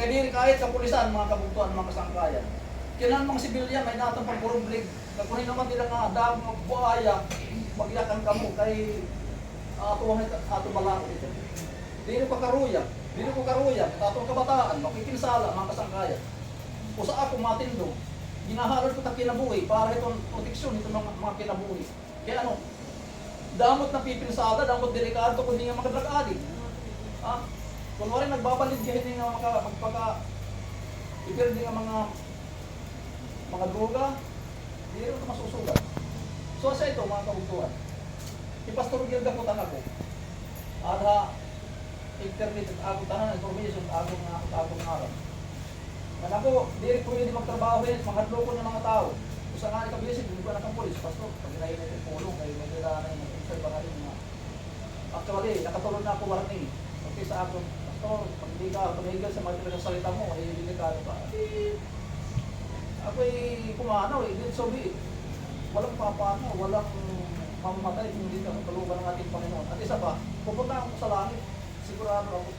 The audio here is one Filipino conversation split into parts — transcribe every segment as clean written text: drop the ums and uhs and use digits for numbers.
Kaya diri kahit kapulisan, mga kabugtuan, mga kasangkayan. Kailan mga sibilyan, may natang pagpurublig. Kung naman nila nga, dahil mga buhaya, magyakan kamo kay atuwang ato balakot ito. Dili ko karuya, atong kabataan, makikinsala, mga kasangkayan. Usa ako matindog, ginahalad ko ta kinabuhi para itong proteksyon itong mga kinabuhi. Kaya ano, damot na pipinsala, damot delikado kung hindi nga makadrag-adik. Kung wala nagbabalid hindi nga ipir nga mga droga, hindi rin ito masusugat. So sa ito mga kabugtuan, ipastor gyud dakutan ako. Ada internet at ako tanan information ako ngaran. Kan ako diri ko hindi magtrabaho din mga loko ng mga tao. Usa nga ikabilis din ko na kang pulis pastor pag ginahin natin pulong kay may dala na yung officer pa rin mga. Actually nakatulog na ako warning. Okay sa ako pastor pag hindi ka tumigil sa mga salita mo ay delikado pa. Ako'y kumano din sobi. Walang papano, walang mamamatay kung hindi ka tulungan ng ating Panginoon. At isa pa, pupunta ako sa langit. Sigurado ako,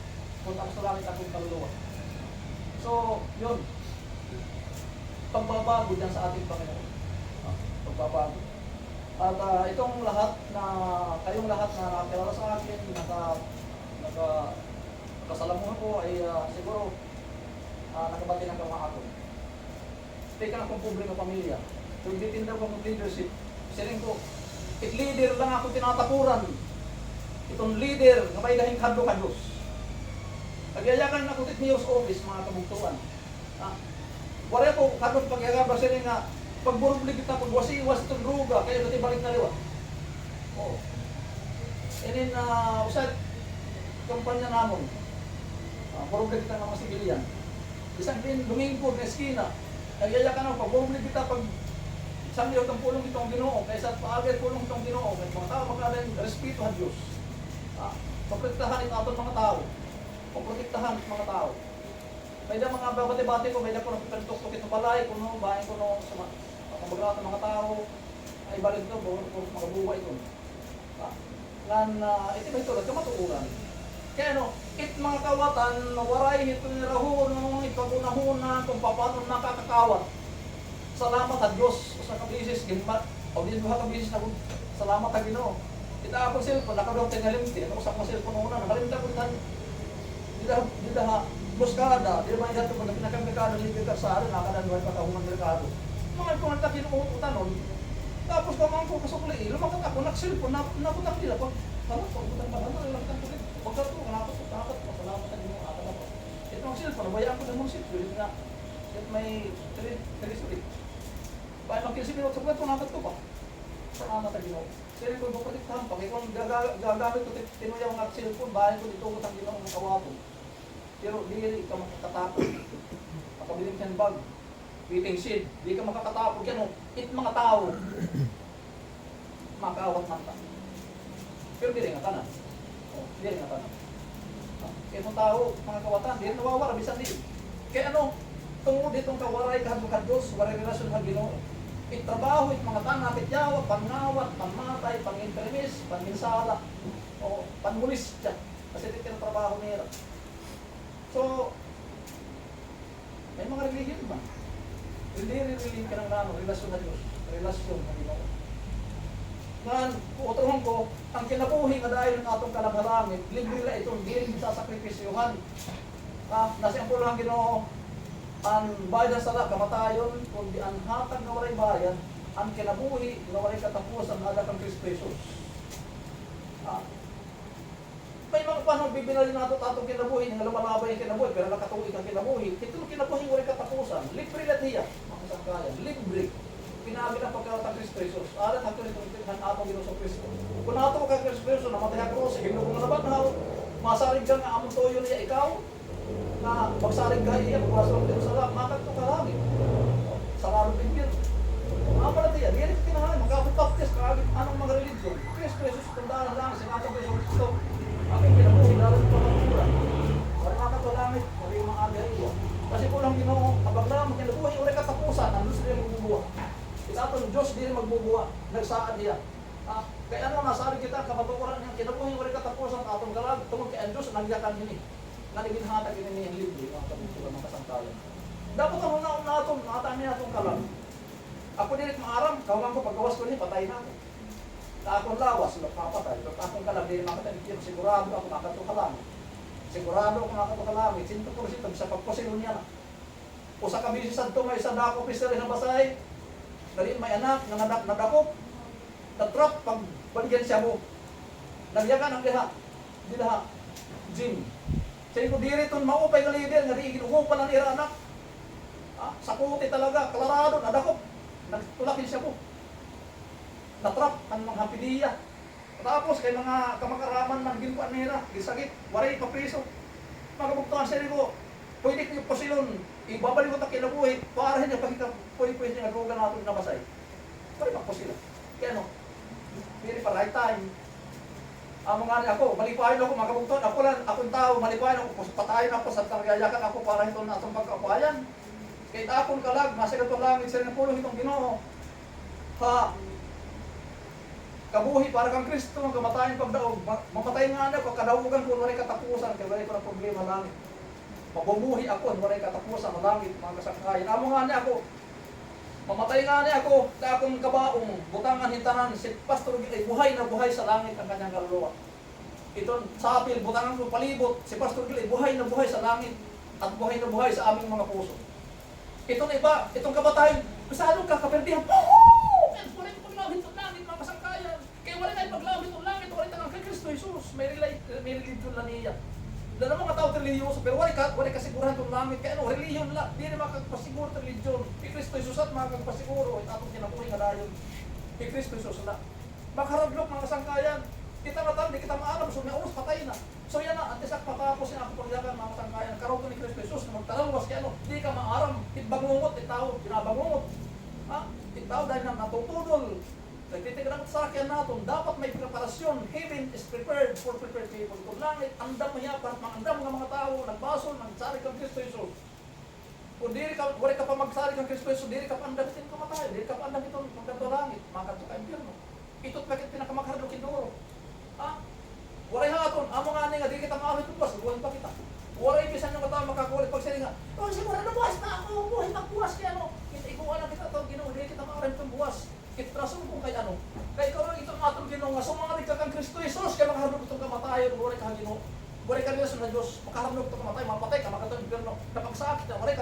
punta ako sa langit akong kaluluwa. So, yun. Pagbabago dyan sa ating Panginoon. Pagbabago. At itong lahat na, kayong lahat na nakakilala sa akin, nakasalamuhan ko ay siguro nakabati ng kama ako. Teka na kong pobre ng pamilya. So, hindi tindaw ko ng leadership. Siling ko, leader lang ako tinatapuran. Itong leader na may dahing kadlo ka Diyos. Nagyayakan na ko ni Diyos office, mga kabugtuan. Wala ko kadlo pagyagabra sila nga, pagburublig kita, pagwasiwas itong druga, kaya dati balik na liwa. Oo. And then, usad, kampanya namon, burublig kita ng mga sibilian. Isang din, Domingo, na eskina, nagyayakan ako, pagburublig kita, pag isang liwat ang pulong itong Ginoo, kaysa paagay pulong itong Ginoo, at mga tao magkadaling respeto ang Diyos. Paprotektahan ito atong mga tao. Paprotektahan mga tao. May da mga babati-bati ko, may da ko nagpipantok-tok itong balay, kuno, bahay kuno, sa mga mga tao, ay balik ito, mga buhay ito. Ito ba ito, kamatuuran. Kaya ano, mga kawatan, waray nito nirahon, ipagunahuna, kung paano nakakakawat. Salamat sa Diyos sa kabisis, o din ba kabisis na salamat sa Ginoo. Kita ako cellphone, nakadawag tayo ngalimti, ano sa mga cellphone una, nakalimta ko itan, di da buskada, di ba ilan ito, pag pinakamekado, hindi ka sa arin, nakadanwal pa kahungan merkado. Mga ito nga takinuutan nun, tapos kamang ko kasukli, lumakat ako, nag-cellphone, nakutak nila po, salamat po, nakutak pa, nakutak po, pagkat po, nakapot, salamat sa Ginoo, ako. Ito ang cellphone, nabayaan ko ng mga cellphone, na, may 3 sulit. Bahay mag-15 minutes sa buwan, tunakat ko pa. Salamat sa Ginoo. Sili ko ipaprotektahan pa. Kaya kung gagamit ko, tinuyaw ng cellphone, bahay ko dito ko ang Ginoo ng kawapon. Pero di ka makakatapon. Makabiling siyang bag. Waiting seed. Di ka makakatapon. Yan o, mga tao. Makaawat man ta. Pero di rin nga tanan. Di rin nga tanan. Kaya kung tao, mga kawatan, di rin nawawara. Bisan di. Kaya ano, tungod itong kawaray kahadlo Diyos, waray relasyon sa Ginoo. Itrabaho it mga tanang pityawa, pangawat, pangmatay, pangintermis, panginsala, o pangulis siya. Kasi ito yung trabaho nila. So, may mga religion ba? Hindi rin ka ng relasyon na Diyos, relasyon na Ginoo. Ngayon, utuhon ko, ang kinabuhi na dahil ng atong kalanghalangit, libre na itong di rin sasakripisyuhan. Nasa ang pulang Ginoo, ang bayad sa sala, kamatayon, kundi ang hatag na walay bayan, ang kinabuhi na walay katapusan ang adak ng Kristo Jesus. May mga paano bibinalin nato tatong kinabuhi, nga lumalabay ang kinabuhi, pero nakatuwid ang kinabuhi. Ito ang kinabuhi walay katapusan. Libre na tiya, mga kasangkayan. Libre. Pinabi ng pagkalat ng Kristo Jesus. Alat ang tulitin atong Ginoo sa Kristo. Kung nato ka Kristo Jesus, namatay ang krus, hinug mo na naman, masarig ka nga among toyo niya ikaw, na magsaring ka iya, magwasong din sa makat ito kalangit. Sa larong pinggir. Mga palatiya, di rin kinahalan, magkapag-baptist, anong mga religion. Kristo Jesus, tandaan lang, sinatang ko sa Kristo. Aking kinabuhi, lalo ng pagkakuran. Parang makat ito langit, maring mga aga-iya. Kasi kung lang Ginoo, kapag lang kinabuhi, ulit katapusan, ang Diyos rin magbubuha. Itapon, Diyos din magbubuha, nagsaad niya. Kaya ano, nasabi kita, kapatukuran niya, kinabuhi, ulit katapusan, atong galag, tungkol kay ang Diyos, nagyakan niya. Nalibinhatag ini niya libre, mga kabuntukan ng kasangkayan. Dapat ang una natin, nakatami natin kalam. Ako din maaram, kawan ko paggawas ko niya, patay na ako. Sa akong lawas, napapatay. Sa akong kalam, din makatay, sigurado ako makatukalang. Sigurado ako makatukalang. 100% sa pagposilo niya na. O sa kabisisan to, may isang dako officer na basay. Dali may anak, nadakop. Na-trap, pag baligyan siya mo. Nagyakan ang liha. Di lahat. Jim. Sa ko diri ton maupay ka leader, nga di ginugupan ang ira anak. Sakuti talaga, klarado, nadakop. Nagtulakin siya po. Na-trap ang mga hapidiya. Tapos kay mga kamakaraman man ginkuan nila, gisagit, waray pa priso. Magabugtuan siya ko, pwede ko pasilon, ibabalik ko ta kinabuhi, para hindi pagka pwede nga droga natin na basay. Pwede pa sila. Kaya no, very pa right time. Ang mga ako, malipayon ako, magabugtuan, ako lang, akong tao, malipayon ako, patayin ako, sa targayakan ako para ito na itong pagkakuhayan. Kahit akong kalag, nasa itong langit, sa rin pulong itong Ginoo. Ha, kabuhi para kang Kristo, magkamatayin pagdaog. Mamatay nga na ako, kadaugan ko, waray katapusan, kaya waray ko na problema langit. Mabumuhi ako, waray katapusan, langit, mga kasangkayan. Amo nga niya ako, mamatay nga niya ako, sa akong kabaong, butangan hintanan, si Pastor ay buhay na buhay sa langit ang kanyang kaluluwa. Itong sapil, butangan ko palibot, si Pastor Gil ay buhay na buhay sa langit at buhay na buhay sa aming mga puso. Itong iba, itong kabatayan, masyadong kakaperdihan. Wala yung paglawin itong langit, mga kasangkayan. Kaya wala tayong paglawin itong langit, wala tayong kay Kristo Jesus. May religion lang niya. Wala ng mga tao religyoso, pero wala kasiguran itong langit. Kaya ano, religion lang. Hindi na makagpasiguro itong religion. Kay Kristo Jesus at makagpasiguro. At atong kinabuhay nga dayon. Kay Kristo Jesus lang. Makaradlok mga kasangkayan. Kita matang, di kita maalam. So may oras, patay na. So yan na, antisak patapos na ako pagyakan mga kasangkayan. Karoon ko ni Kristo Jesus na magtalawas kaya ano, di ka maaram. Itbangungot, itaw, binabangungot. Itaw dahil na natutudol. Nagtitigan ang sakyan natin, dapat may preparasyon. Heaven is prepared for prepared people. Kung langit, andam mo hiya, para andam mga tao, nagbasol, nagsari kang Kristo Jesus. Kung diri ka, wala ka pa magsari kang Kristo Jesus, diri ka pa andam itin kamatay, diri ka pa andam itong magkanto langit, makanto ka impyerno. Ito't bakit pinakamakahadlokin duro. Waray haton, amo nga nga, di kita maawit ng buwas, buwan pa kita. Waray bisan yung katawa makakulit pag siya nga, oh, siguro na buwas na ako, buhay magbuwas kaya ano. Kita ikuha lang kita ito, Ginoo, di kita maawit ng buwas. Itrason kung kay ano. Kaya ikaw lang itong atong Ginoo nga, so mga nagka kang Kristo Jesus, kaya makaharap itong kamatayan, waray ka Ginoo. Waray ka nila sa Diyos, makaharap itong kamatayan, mapatay ka, makatong impyerno. Kapag sakit na, waray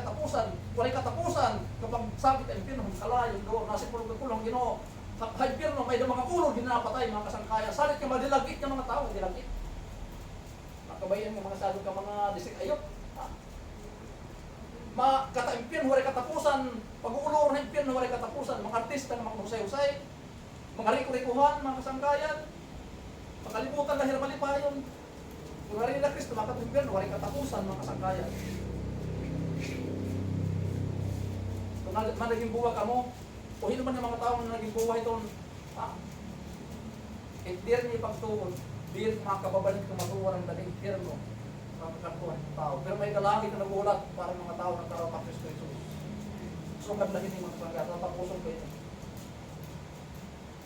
katapusan, kapag sakit ang impyerno, kalayo, nasa kulong Ginoo. Impyerno, may mga ulo, ginapatay, mga kasangkaya. Salit ka madilagit ng mga tao, dilagit. Makabayan mo mga salot ka mga district ayok. Kata-impyerno, waray katapusan. Pag-uulor ng impyerno, waray katapusan. Mga artista na mga husay-husay. Mga riko-rikuhan, mga kasangkayan. Makalimutan dahil malipayon. Kung rin na Kristo, mga kata-impyerno, waray katapusan, mga kasangkayan. Kung naging buwag ka mo, o hindi man ng mga tao na naging buhay doon, hindi rin ipagtuon, hindi rin makakababalik ng matuwa ng dating impyerno, makakakantuhan ng tao. Pero may kalangit na nagulat para mga tao nagkaroon ng Kristo Jesus. Sungkat lang hindi mga pagkat, natapusong ko ito.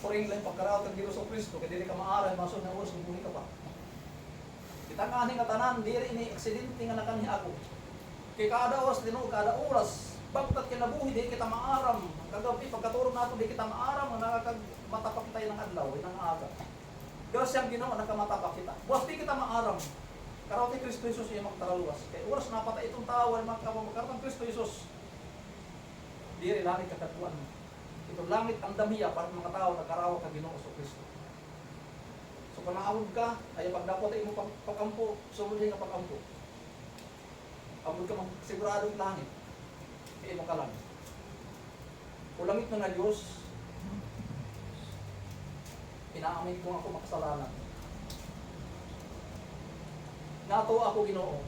Puring lang pagkaraot ng Diyos o Kristo, kaya hindi ka maaral, masod na oras, bubuhay ka pa. Kita nga aning katanan, di rin ini-aksidente nga na kanya ako. Kaya kada oras, kada oras, bagtat kinabuhi, di kita maaram. Kagabi, pagkaturong natin, di kita maaram, nakakagmatapak tayo ng adlaw, ng aga. Diyos siyang Ginoo, nakamatapak kita. Buwas di kita maaram. Karaw ni Kristo Jesus yung magtaraluwas. Kaya oras napatay itong tao, magkaroon ng Kristo Jesus. Di rin langit kakatuan. Itong langit ang damiya para mga tao nagkarawa ka Ginoo sa Kristo. So kung naawod ka, ay pagdapot ay mo pagkampo, sumuloy ka pagkampo. Awod ka siguradong langit. Mo ka lang. Ulangit na Diyos, inaamin ko ako makasalanan. Nato ako Ginoo.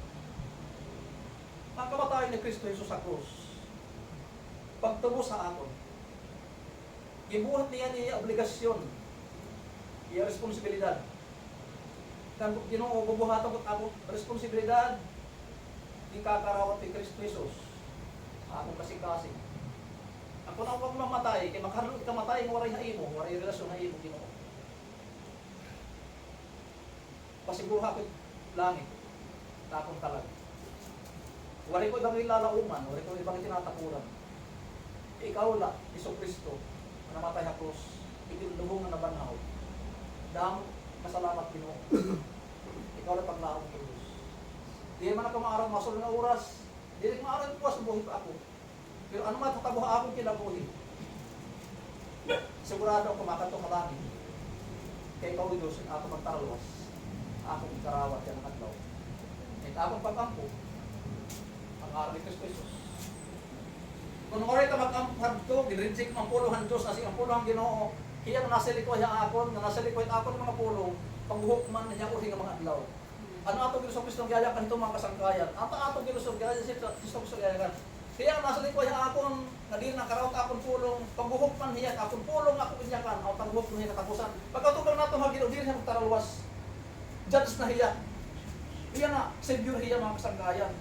Ang kamatayan ni Kristo Jesus sa krus, pagtubos sa aton, gibuhat niya obligasyon, iya responsibilidad. Kang Ginoo, bubuhatan ko ako responsibilidad, di kakarawat ni Kristo Jesus. Ako kasing-kasing. Ako na huwag mamatay, kaya makaroon ka matay, waray na imo, waray relasyon na imo, Ginoo. Pasiguro ako langit, takong talag. Wala ko ibang ilalauman, wala ko ibang tinatakuran. Ikaw la, Iso Kristo, na namatay na krus, itinulubong na nabanhaw. Damo, masalamat Ginoo. Ikaw la paglaong ko Diyos. Di man ako maarang masul na oras, di rin maarang puwas buhay pa ako. Pero ano matatabuha akong kinabuhi? Sigurado ako makatong malangin. Kaya ikaw Diyos, ako magtarawas. Akong karawat yan ang adlaw. At akong pag-ampo, ang araw ni Kristo Jesus. Kung oray ka mag-amphad ko, ginrinjik ng puluhan Diyos, kasi ang puluhan Ginoo, kaya na nasa likoy ang akon, na nasa likoy akon ng mga pulong, pagbuhok man niya uhi ng mga adlaw. Ano ato Ginoo Kristo ng gaya kan itong mga kasangkayan? Ato Ginoo ng gaya sa Kristo ng gaya kan. Kaya nasa likoy ang akon, na di na karawat akon pulong, pagbuhok man niya, akon pulong ako inyakan, o pagbuhok niya katapusan. Pagkatubang nato Ginoo, di siya magtaraluwas. Judge na hiya. Hiya na, Savior hiya mga kasangkayan.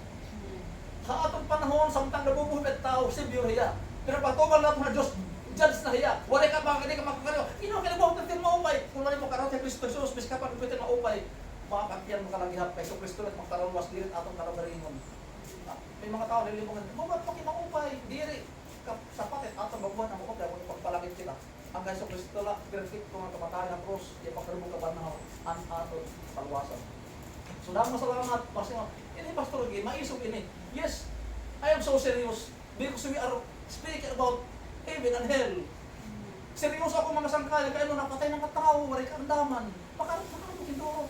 Sa atong panahon, samtang nabubuhit tao, Savior hiya. Pero pagtuban nato na Diyos, judge na hiya. Wala ka ba, hindi ka makakaliwa. Ino, kinabuhit natin maupay. Kung wala mo karawat kay Kristo Jesus, bis ka pa nabuhitin maupay. Mga kakyan mo kalagihap kay Kristo at magtaraluwas dirit atong kalabaringon. May mga tao nilimungan, ba't mo kinaupay? Diri, sapat at atong babuhan ang maupay, kung ipagpalagit sila. Hanggang sa Kristo la, perfect kung ang kamatayan ng krus, di pagkarubog ka ba na ang ato palwasan. So dahil masalamat, ini Pastor Gay, maisog ini. Yes, I am so serious because we are speaking about heaven and hell. Seryoso ako mga sangkaya, kaya nung napatay ng katao, wala ka andaman. Makarapin kinduro.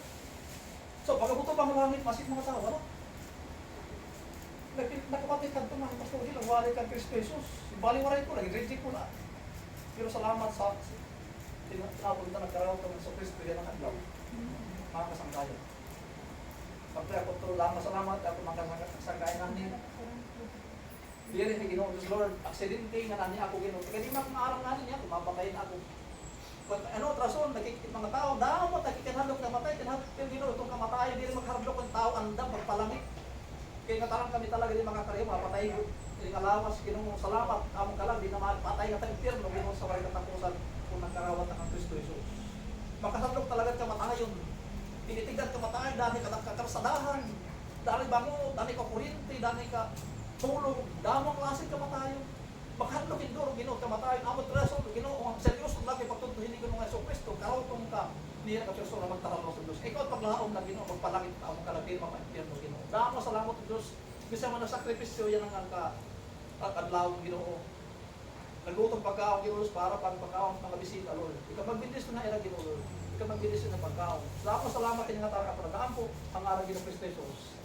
So pagkabuto pang langit, masip mga tao, ano? Nakapatid ka ito mga Pastor Gay, wala ka Kristo Jesus. Baliwaray ko, nag-reject ko na. Pero salamat sa tinapon na nagkaroon ko sa Kristo yan ang adlaw. Mga kasangkaya. Pagka ako ito lang, masalamat ako mga kasangkaya namin. Diri ni Ginoo Diyos Lord, aksidente nga nani ako Ginoo. Kaya di na akong arang nanin niya, kumapakain ako. Ano, trason, nakikita mga tao, damot, nakikinhalok na matay, kinhalok yung Ginoo, itong kamatayan, di rin magharap ng tao, andam, magpalangit. Kaya nga tarang kami talaga di makakariyo, mapatay ko. Hindi kalawas, Ginoo, salamat, among kalang, di na mapatay nga tayong pirno, Ginoo, sa waray katapusan, kung nagkarawat na kang Kristo Jesus. Makaharap talaga kamatayon. Tinitigdan kamatayan, dahil ka karsadahan, dahil bango, dahil ka kuryente, dahil ka tulog, damang klase kamatayon. Maghandlo kinduro Ginoo kamatayon, amot reso Ginoo, seryoso lagi pagtuntuhin ni Ginoo Hesus Kristo, karawton ka niya ka Kristo na magtaraw sa Dios. Ikaw paglaom na Ginoo, magpalangit ka mo kalabir mapaimpierno Ginoo. Damo salamat Dios, bisa man na sakripisyo yan ang kadlawon Ginoo. Nagutong pagkaon Ginoo para pagpakaon mga bisita Lord. Ikaw magbindis na ira Ginoo Lord. Ikaw magbindis na pagkaon. Damo salamat kini nga taga pagdaampo ang araw Ginoo Kristo Jesus.